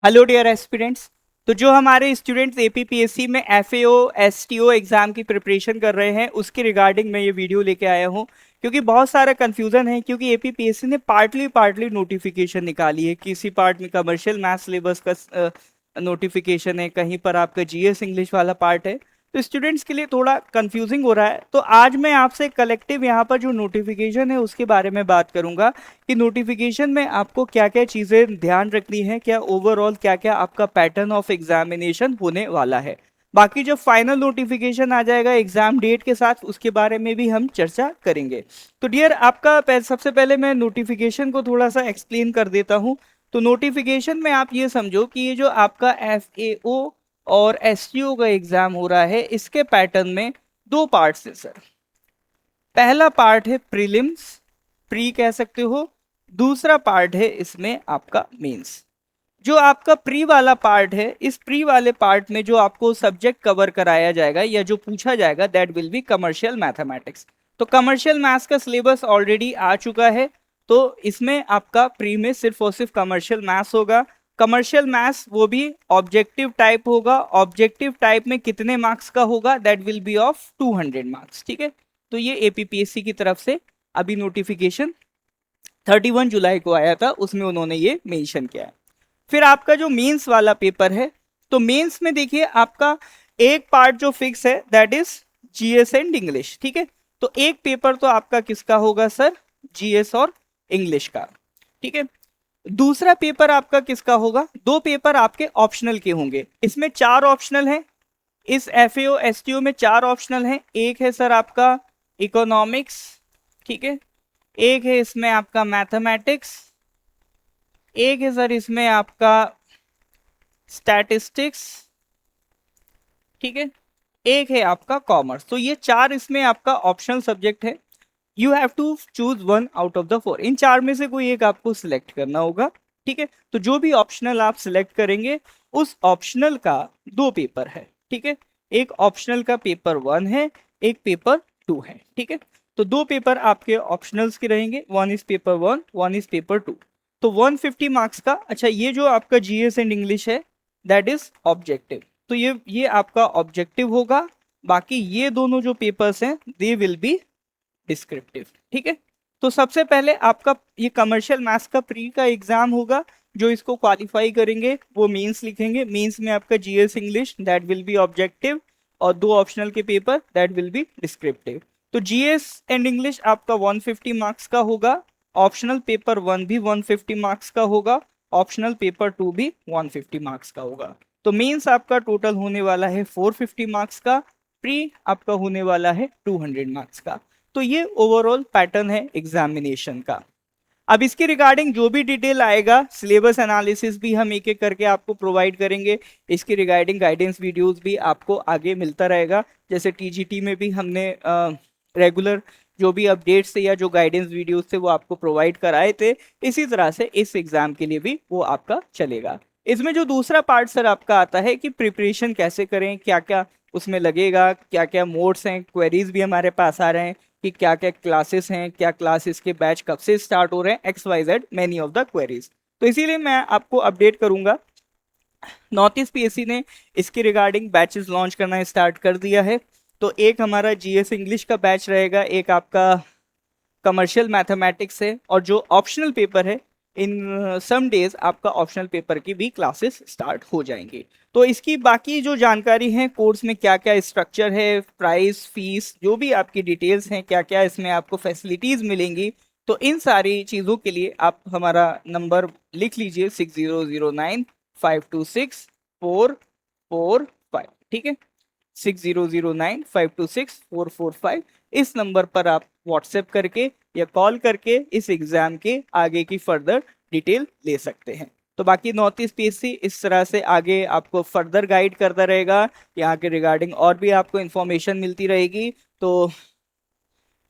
Hello dear aspirants. तो जो हमारे स्टूडेंट्स एपीपीएससी में एफएओ एसटीओ एग्जाम की प्रिपरेशन कर रहे हैं उसके रिगार्डिंग मैं ये वीडियो लेके आया हूँ, क्योंकि बहुत सारा कंफ्यूजन है। क्योंकि एपीपीएससी ने पार्टली पार्टली नोटिफिकेशन निकाली है। किसी पार्ट में कमर्शियल मैथ्स सिलेबस का नोटिफिकेशन है, कहीं पर आपका जीएस इंग्लिश वाला पार्ट है। तो स्टूडेंट्स के लिए थोड़ा कंफ्यूजिंग हो रहा है। तो आज मैं आपसे कलेक्टिव यहाँ पर जो नोटिफिकेशन है उसके बारे में बात करूंगा कि नोटिफिकेशन में आपको क्या क्या चीज़ें ध्यान रखनी है, क्या ओवरऑल क्या क्या आपका पैटर्न ऑफ एग्जामिनेशन होने वाला है। बाकी जब फाइनल नोटिफिकेशन आ जाएगा एग्जाम डेट के साथ उसके बारे में भी हम चर्चा करेंगे। तो डियर आपका सबसे पहले मैं नोटिफिकेशन को थोड़ा सा एक्सप्लेन कर देता हूँ। तो नोटिफिकेशन में आप ये समझो कि ये जो आपका एफएओ और एसटीओ का एग्जाम हो रहा है इसके पैटर्न में दो पार्ट्स है सर। पहला पार्ट है प्रीलिम्स, प्री कह सकते हो। दूसरा पार्ट है इसमें आपका मेंस। जो आपका प्री वाला पार्ट है, इस प्री वाले पार्ट में जो आपको सब्जेक्ट कवर कराया जाएगा या जो पूछा जाएगा that will be commercial mathematics. तो कमर्शियल मैथ्स का सिलेबस ऑलरेडी आ चुका है। तो इसमें आपका प्री में सिर्फ और सिर्फ कमर्शियल मैथ्स होगा। कमर्शियल मैथ्स वो भी ऑब्जेक्टिव टाइप होगा। ऑब्जेक्टिव टाइप में कितने मार्क्स का होगा, that will be of 200 marks. ठीक है। तो ये एपीपीएससी की तरफ से अभी नोटिफिकेशन 31 जुलाई को आया था, उसमें उन्होंने ये मेंशन किया है। फिर आपका जो मेंस वाला पेपर है, तो मेंस में देखिए आपका एक पार्ट जो फिक्स है that is GS and English. ठीक है। तो एक पेपर तो आपका किसका होगा सर, जीएस और इंग्लिश का। ठीक है। दूसरा पेपर आपका किसका होगा, दो पेपर आपके ऑप्शनल के होंगे। इसमें चार ऑप्शनल हैं। इस एफएओ एसटीओ में चार ऑप्शनल हैं। एक है सर आपका इकोनॉमिक्स, ठीक है। एक है इसमें आपका मैथमेटिक्स, एक है सर इसमें आपका स्टैटिस्टिक्स, ठीक है। एक है आपका कॉमर्स। तो ये चार इसमें आपका ऑप्शनल सब्जेक्ट है। You have to choose one out of the four. इन चार में से कोई एक आपको सिलेक्ट करना होगा। ठीक है। तो जो भी ऑप्शनल आप सिलेक्ट करेंगे उस ऑप्शनल का दो पेपर है। ठीक है। एक ऑप्शनल का पेपर 1 है, एक पेपर 2 है। ठीक है। तो दो पेपर आपके ऑप्शनल्स के रहेंगे, one is paper 1, one is paper 2। तो 150 मार्क्स का। अच्छा, ये जो आपका जीएस एंड इंग्लिश है दैट इज ऑब्जेक्टिव। तो ये आपका ऑब्जेक्टिव होगा। बाकी ये दोनों जो पेपर्स हैं दे विल बी डिस्क्रिप्टिव। ठीक है। तो सबसे पहले आपका ये कमर्शियल मैथ्स का प्री का एग्जाम होगा। जो इसको क्वालिफाई करेंगे वो मेंस लिखेंगे। मेंस में आपका GS English that will be objective और दो ऑप्शनल के paper that will be descriptive. तो जीएस एंड इंग्लिश आपका 150 मार्क्स का होगा। ऑप्शनल पेपर 1 भी 150 मार्क्स का होगा। ऑप्शनल पेपर 2 भी 150 मार्क्स का होगा। तो मेंस आपका टोटल होने वाला है 450 मार्क्स का। प्री आपका होने वाला है 200 मार्क्स का। तो ये ओवरऑल पैटर्न है एग्जामिनेशन का। अब इसके रिगार्डिंग जो भी डिटेल आएगा, सिलेबस एनालिसिस भी हम एक एक करके आपको प्रोवाइड करेंगे। इसके रिगार्डिंग गाइडेंस वीडियोस भी आपको आगे मिलता रहेगा। जैसे टीजीटी में भी हमने रेगुलर जो भी अपडेट्स थे या जो गाइडेंस वीडियोस थे वो आपको प्रोवाइड कराए थे, इसी तरह से इस एग्जाम के लिए भी वो आपका चलेगा। इसमें जो दूसरा पार्ट सर आपका आता है कि प्रिपरेशन कैसे करें, क्या क्या उसमें लगेगा, क्या क्या मोड्स हैं। क्वेरीज भी हमारे पास आ रहे हैं कि क्या क्या क्लासेस हैं, क्या क्लासेस के बैच कब से स्टार्ट हो रहे हैं, X Y Z many of the queries. तो इसीलिए मैं आपको अपडेट करूंगा। नॉर्थ ईस्ट पीएससी ने इसके रिगार्डिंग बैचेस लॉन्च करना स्टार्ट कर दिया है। तो एक हमारा जीएस इंग्लिश का बैच रहेगा, एक आपका कमर्शियल मैथमेटिक्स है, और जो ऑप्शनल पेपर है इन सम डेज आपका ऑप्शनल पेपर की भी क्लासेस स्टार्ट हो जाएंगी। तो इसकी बाकी जो जानकारी है, कोर्स में क्या क्या स्ट्रक्चर है, प्राइस फीस जो भी आपकी डिटेल्स हैं, क्या क्या इसमें आपको फैसिलिटीज मिलेंगी, तो इन सारी चीज़ों के लिए आप हमारा नंबर लिख लीजिए 6009526445। ठीक है। 6009526445। इस नंबर पर आप व्हाट्सएप करके या कॉल करके इस एग्जाम के आगे की फर्दर डिटेल ले सकते हैं। तो बाकी नॉर्थ ईस्ट पीएससी इस तरह से आगे आपको फर्दर गाइड करता रहेगा। यहाँ के रिगार्डिंग और भी आपको इंफॉर्मेशन मिलती रहेगी। तो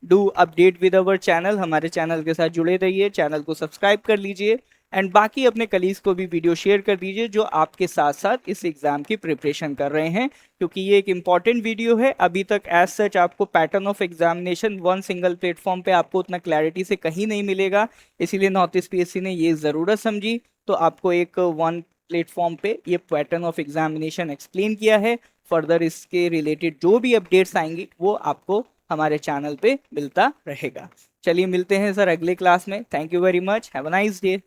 do update with our channel, हमारे चैनल के साथ जुड़े रहिए, चैनल को सब्सक्राइब कर लीजिए एंड बाकी अपने कलीग्स को भी वीडियो शेयर कर दीजिए जो आपके साथ साथ इस एग्जाम की प्रिपरेशन कर रहे हैं, क्योंकि ये एक इंपॉर्टेंट वीडियो है। अभी तक एज सच आपको pattern of examination one single platform पे आपको उतना क्लैरिटी से कहीं नहीं मिलेगा। इसीलिए नॉर्थ ईस्ट पीएससी ने ये ज़रूरत समझी तो आपको एक वन प्लेटफॉर्म पे ये पैटर्न ऑफ एग्जामिनेशन एक्सप्लेन किया है। फर्दर इसके रिलेटेड जो भी अपडेट्स आएंगी वो आपको हमारे चैनल पे मिलता रहेगा। चलिए मिलते हैं सर अगले क्लास में। Thank you very much, have a nice day.